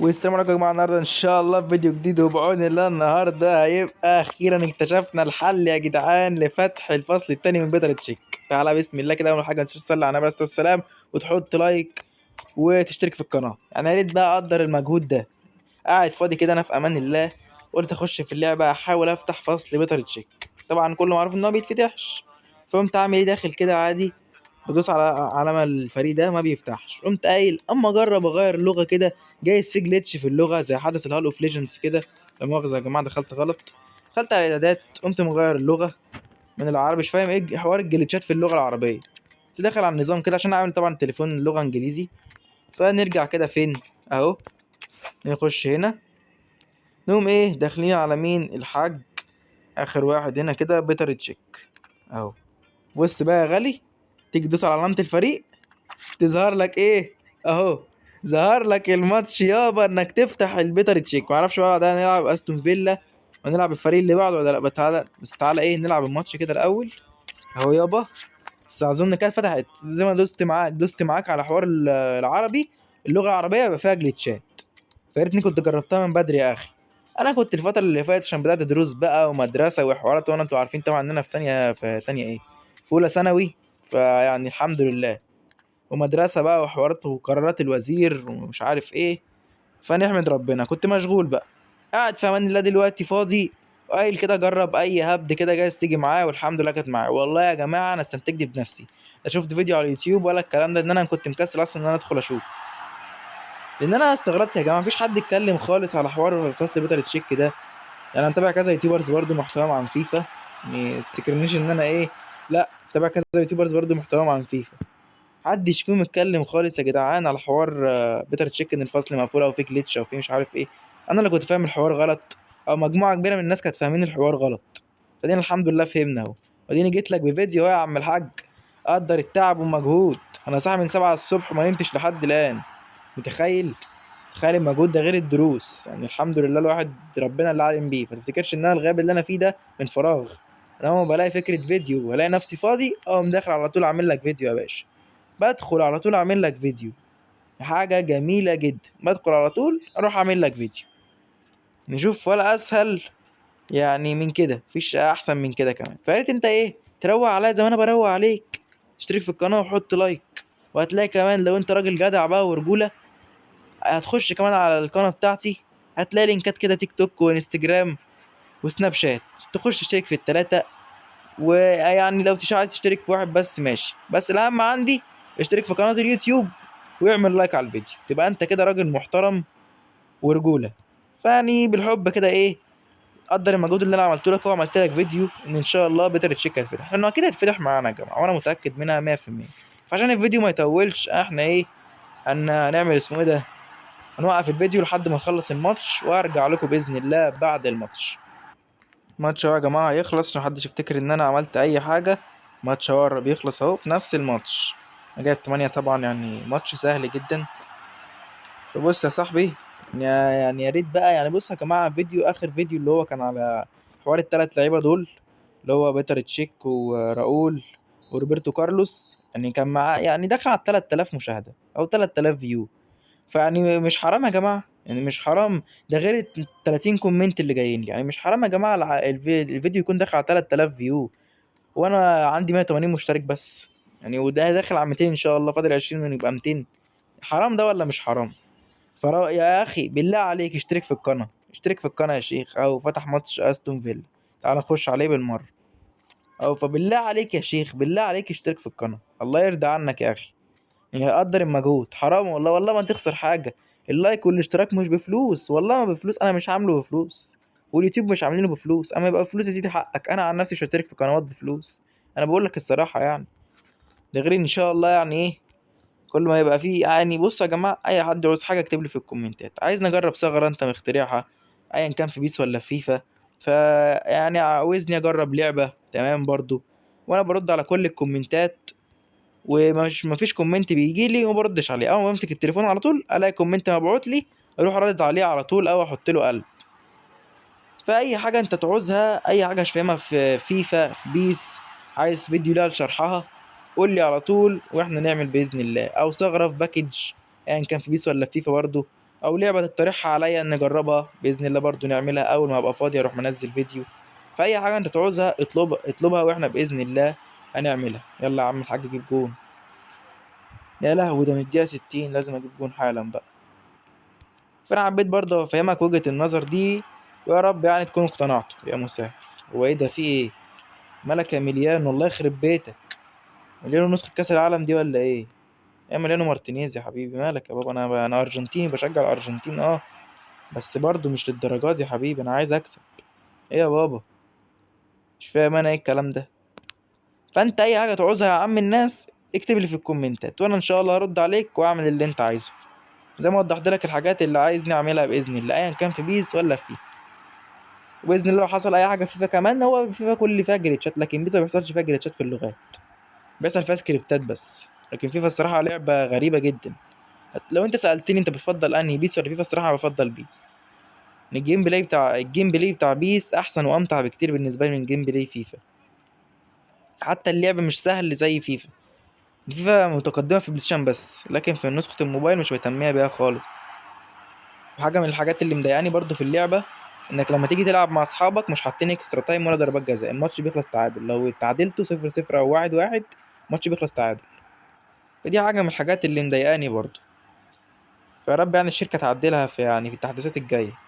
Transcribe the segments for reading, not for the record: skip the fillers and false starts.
والسلام عليكم يا جماعه. النهارده ان شاء الله في فيديو جديد، وبعون الله النهارده هيبقى اخيرا اكتشفنا الحل يا جدعان لفتح الفصل الثاني من بيتر تشيك. تعالى بسم الله كده، اول حاجه ما تنساش تصلي على النبي عليه الصلاه والسلام وتحط لايك وتشترك في القناه. يعني يا ريت بقى اقدر المجهود ده. قاعد فاضي كده انا في امان الله، قلت اخش في اللعبه احاول افتح فصل بيتر تشيك. طبعا كله معروف ان هو بيتفتحش، فقمت اعمل ايه؟ داخل كده عادي بدوس على علامة الفريق ده ما بيفتحش، قمت قايل اما اجرب اغير اللغة كده، جايز في جليتش في اللغة زي حدث الهالو اوف ليجندز كده. لا مؤاخذة يا جماعة دخلت غلط. دخلت على الاعدادات، قمت مغير اللغة من العربي. مش فاهم ايه حوار الجليتشات في اللغة العربية. كنت داخل على النظام كده عشان اعمل طبعا تليفون اللغة انجليزي. فنرجع كده فين اهو، نخش هنا، نقوم ايه داخلين على مين؟ الحاج، اخر واحد هنا كده بيتر تشيك اهو. بص بقى يا غالي، تيجي تدوس على علامة الفريق تظهر لك ايه اهو، ظهر لك الماتش يابا انك تفتح البيتر تشيك. معرفش بقى بعدها نلعب استون فيلا ونلعب الفريق اللي بعده ولا لا، بس تعالى ايه نلعب الماتش كده الاول اهو يابا. بس اظن كانت فتحت زي ما دوست معاك على حوار العربي. اللغه العربيه بيبقى فيها جليتشات، فياريتني كنت جربتها من بدري يا اخي. انا كنت الفتره اللي فاتت عشان بدات دروس بقى ومدرسه وحوارات، وانا انتوا عارفين طبعا ان انا في تانية ايه، في اولى ثانوي. فيعني الحمد لله، ومدرسة بقى وحوارات وقرارات الوزير ومش عارف ايه. فنحمد ربنا كنت مشغول بقى. قاعد في امان الله دلوقتي فاضي، قايل كده جرب اي هبد كده جايز تيجي معايا، والحمد لله كانت معايا. والله يا جماعة انا استنتجت بنفسي، لا شفت فيديو على اليوتيوب ولا الكلام ده، ان انا كنت مكسل اصلا ان انا ادخل اشوف. لان انا استغربت يا جماعة مفيش حد اتكلم خالص على حوار فصل بيتر تشيك ده. يعني انا متابع كذا يوتيوبرز برضو محتواهم عن فيفا، يعني تفتكرنيش ان انا ايه، لا متابع كذا يوتيوبرز برضو محتواهم عن فيفا. محدش فيهم اتكلم خالص يا جدعان على حوار بيتر تشيك ان الفصل مقفول او في جليتش او في مش عارف ايه. انا اللي كنت فاهم الحوار غلط، او مجموعه كبيره من الناس كانت فاهمين الحوار غلط. فدينا الحمد لله فهمنا اهو، وديني جيت لك بفيديو اهو يا عم الحاج. قدر التعب والمجهود، انا صاحي من 7 الصبح ما نمتش لحد الان. متخيل؟ تخيل المجهود ده غير الدروس. يعني الحمد لله الواحد ربنا اللي عالم بيه، فتفتكرش ان انا الغياب اللي انا فيه ده من فراغ. انا لما بلاقي فكره فيديو والاقي نفسي فاضي اقوم داخل على طول اعمل لك فيديو يا باشا. بدخل على طول اعمل لك فيديو، حاجة جميلة جدا. بدخل على طول اروح اعمل لك فيديو. نشوف ولا اسهل يعني من كده؟ مفيش احسن من كده كمان. فقالت انت ايه تروق عليا زي ما انا بروق عليك؟ اشترك في القناة وحط لايك، وهتلاقي كمان لو انت راجل جدع بقى ورجولة هتخش كمان على القناة بتاعتي، هتلاقي لينكات كده تيك توك وانستجرام وسناب شات، تخش تشترك في التلاتة. ويعني لو عايز تشترك في واحد بس ماشي، بس الاهم عندي اشترك في قناة اليوتيوب واعمل لايك على الفيديو، تبقى انت كده راجل محترم ورجولة. فيعني بالحب كده ايه، قدر المجهود اللي انا عملته لك وعملت لك فيديو ان شاء الله بيتر تشيك هيتفتح، لانه اكيد هيتفتح معانا يا جماعة وانا متأكد منها 100%. فعشان الفيديو ما يطولش احنا ايه، هنعمل اسمه ايه ده، هنوقف الفيديو لحد ما نخلص الماتش وارجع لكم باذن الله بعد الماتش. الماتش اهو يا جماعة هيخلص عشان محدش يفتكر ان انا عملت اي حاجة. الماتش اهو قرب يخلص اهو، في نفس الماتش انا جايب 8 طبعا، يعني ماتش سهل جدا. فبص يا صاحبي، يعني يا ريت بقى، يعني بص يا جماعة فيديو اخر فيديو اللي هو كان على حوار التلات لعيبة دول، اللي هو بيتر تشيك وراؤول وروبرتو كارلوس، يعني كان معاه يعني دخل على 3000 مشاهدة او 3000 فيو. فيعني مش حرام يا جماعة؟ يعني مش حرام؟ ده غير ال 30 كومنت اللي جايين لي. يعني مش حرام يا جماعة الفيديو يكون داخل على 3000 فيو وانا عندي 180 مشترك بس؟ يعني وده داخل على 200 ان شاء الله، فاضل 20 ونبقى 200. حرام ده ولا مش حرام؟ يا اخي بالله عليك اشترك في القناة، اشترك في القناة يا شيخ. او فتح ماتش استون فيلا، تعال نخش عليه بالمرة. او فبالله عليك يا شيخ، بالله عليك اشترك في القناة، الله يرضى عنك يا اخي. يعني قدر المجهود، حرام والله، والله ما تخسر حاجة. اللايك والاشتراك مش بفلوس، والله ما بفلوس، انا مش عامله بفلوس، واليوتيوب مش عاملينه بفلوس. اما يبقى بفلوس يا سيدي حقك، انا عن نفسي مش هشترك في قنوات بفلوس. انا بقول لك الصراحة يعني. ده غير ان شاء الله يعني ايه، كل ما يبقى فيه يعني. بص يا جماعة، اي حد عاوز حاجة اكتب لي في الكومنتات، عايز نجرب ثغرة انت مخترعها ايا كان في بيس ولا في فيفا. يعني عاوزني اجرب لعبة تمام برضو، وانا برد على كل الكومنتات. ومش مفيش كومنت بيجي لي وما بردش عليه، اول ما بمسك التليفون على طول الاقي كومنت مبعوت لي اروح ارد عليه على طول او احط له قلب. فاي حاجه انت تعوزها، اي حاجه مش فاهمها في فيفا في بيس، عايز فيديو ليها لشرحها، قول لي على طول واحنا نعمل باذن الله. او ثغره في باكج ايا كان في بيس ولا في فيفا برضه، او لعبه تقترحها عليا نجربها باذن الله برضو نعملها اول ما ابقى فاضي اروح منزل فيديو. فاي حاجه انت تعوزها اطلبها واحنا باذن الله هنعملها. يلا يا عم الحاج جيب جون. يا لهوي ده من الدقيقه 60 لازم اجيب جون حالا بقى. فانا حبيت برضه افهمك وجهه النظر دي، ويا رب يعني تكونوا اقتنعتوا يا مسهل. هو ايه ده في ايه؟ مالك يا مليان والله يخرب بيتك. مليانو نسخة كأس العالم دي ولا ايه؟ يا مليانو مارتينيز يا حبيبي مالك يا بابا. انا ارجنتيني بشجع الارجنتين بس برضو مش للدرجات دي يا حبيبي، انا عايز اكسب. ايه يا بابا؟ مش فاهم انا ايه الكلام ده. فانت اي حاجة تعوزها يا عم الناس اكتب لي في الكومنتات وانا ان شاء الله هرد عليك واعمل اللي انت عايزه، زي ما وضحت لك الحاجات اللي عايزني اعملها باذن الله ايا كان في بيس ولا في فيفا. وباذن الله لو حصل اي حاجه في فيفا كمان، هو فيفا كل اللي فيها جليتشات، لكن بيس ما بيحصلش فيها جليتشات في اللغات، بيحصل فيها سكريبتات بس. لكن فيفا الصراحه لعبه غريبه جدا. لو انت سالتني انت بتفضل انهي بيس ولا فيفا، الصراحه أنا بفضل بيس. إن الجيم بلاي بتاع بيس احسن وامتع بكتير بالنسبه لي من جيم بلاي فيفا. حتى اللعب مش سهل زي فيفا. فيفا متقدمه في البلايستيشن بس، لكن في نسخه الموبايل مش مهتميه بيها خالص. وحاجه من الحاجات اللي مضايقاني برضو في اللعبه انك لما تيجي تلعب مع اصحابك مش حاطين اكسترا تايم ولا ضربات جزاء، الماتش بيخلص تعادل. لو اتعادلتوا 0-0 او 1-1 الماتش بيخلص تعادل. فدي حاجه من الحاجات اللي مضايقاني برضو. فيا رب يعني الشركه تعدلها في التحديثات الجايه.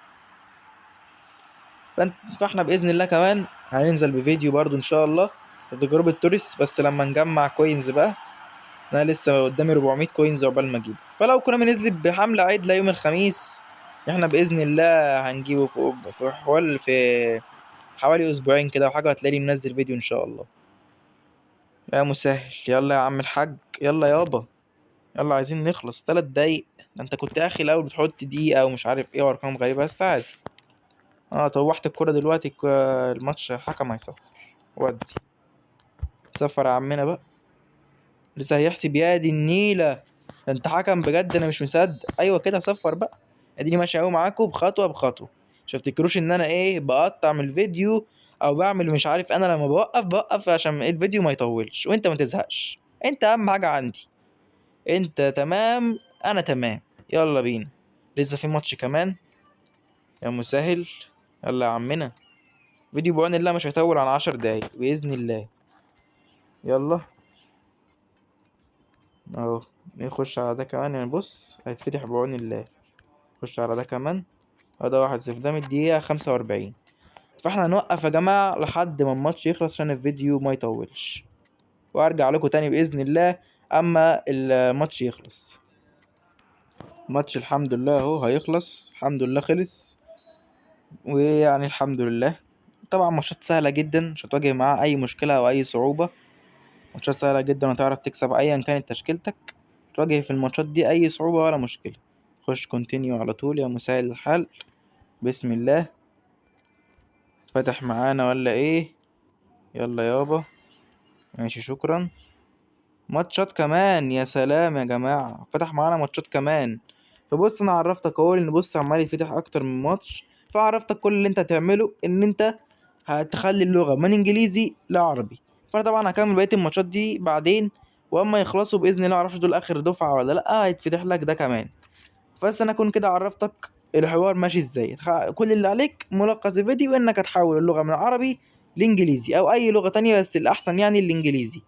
فاحنا باذن الله كمان هننزل بفيديو برضو ان شاء الله تجربة توريس، بس لما نجمع كوينز بقى. انا لسه قدامي 400 كوينز عقبال ما اجيبه. فلو كنا بننزل بحملة عيد يوم الخميس، احنا باذن الله هنجيبه في حوالي اسبوعين كده وحاجه، هتلاقيني منزل فيديو ان شاء الله. يا مسهل يلا يا عم الحاج يلا يابا. يلا عايزين نخلص 3 دقايق. ده انت كنت اخي الاول بتحط دقيقه ومش عارف ايه وارقام غريبه، بس عادي. طوحت الكرة دلوقتي الماتش الحكم هيصفر. ودي صفر يا عمنا بقى. لسه هيحسب يا دي النيلة. ده انت حكم بجد انا مش مصدق. ايوه كده صفر بقى. اديني ماشي اهو معاكم بخطوة بخطوة. مش تفتكروش ان انا ايه بقطع من الفيديو او بعمل مش عارف. انا لما بوقف عشان الفيديو ما يطولش وانت ما تزهقش. انت اهم حاجة عندي. انت تمام انا تمام. يلا بينا. لسه في ماتش كمان يا مسهل. يلا يا عمنا. فيديو بعون الله مش هيطول عن 10 دقايق بإذن الله. يلا اهو نخش على ده كمان، يعني بص هيتفتح بعون الله. نخش على ده كمان. ده 1-0 ده من الدقيقة 45. فاحنا هنوقف يا جماعة لحد ما الماتش يخلص عشان الفيديو ما يطولش، وارجع لكم تاني بإذن الله اما الماتش يخلص. الماتش الحمد لله اهو هيخلص، الحمد لله خلص. ويعني الحمد لله. طبعا ماتشات سهلة جدا مش هتواجه معاها اي مشكلة او اي صعوبة. ماتشات سهلة جدا وتعرف تكسب ايا كانت تشكيلتك. تواجه في الماتشات دي اي صعوبة ولا مشكلة. خش كونتينيو على طول يا مسهل الحال. بسم الله. فتح معانا ولا ايه؟ يلا يابا. ماشي شكرا. ماتشات كمان يا سلام يا جماعة، فتح معانا ماتشات كمان. فبص انا عرفتك اهو ان بص عمال يفتح اكتر من ماتش. فعرفتك كل اللي انت هتعمله ان انت هتخلي اللغة من انجليزي لعربي. فانا طبعا هكمل بقية الماتشات دي بعدين، واما يخلصوا باذن الله معرفش دول اخر دفعة ولا لا هيتفتح لك ده كمان. بس انا اكون كده عرفتك الحوار ماشي ازاي. كل اللي عليك ملخص الفيديو انك هتحول اللغة من عربي لانجليزي او اي لغة تانية، بس الاحسن يعني الانجليزي.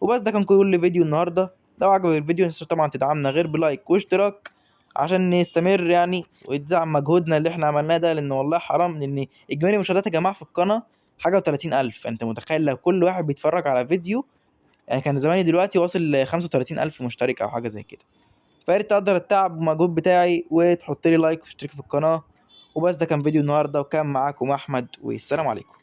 وبس ده كان كل فيديو النهارده. لو عجبك الفيديو متنساش طبعا تدعمنا غير بلايك واشتراك عشان نستمر يعني وتدعم مجهودنا اللي احنا عملناه ده، لان والله حرام ان اجمالي مشاهدات يا جماعه في القناه حاجه و30 الف. انت متخيل لو كل واحد بيتفرج على فيديو يعني كان زماني دلوقتي واصل ل35 الف مشترك او حاجه زي كده. فياريت تقدر التعب والمجهود بتاعي وتحط لي لايك وتشترك في القناه. وبس ده كان فيديو النهارده وكان معاكم احمد والسلام عليكم.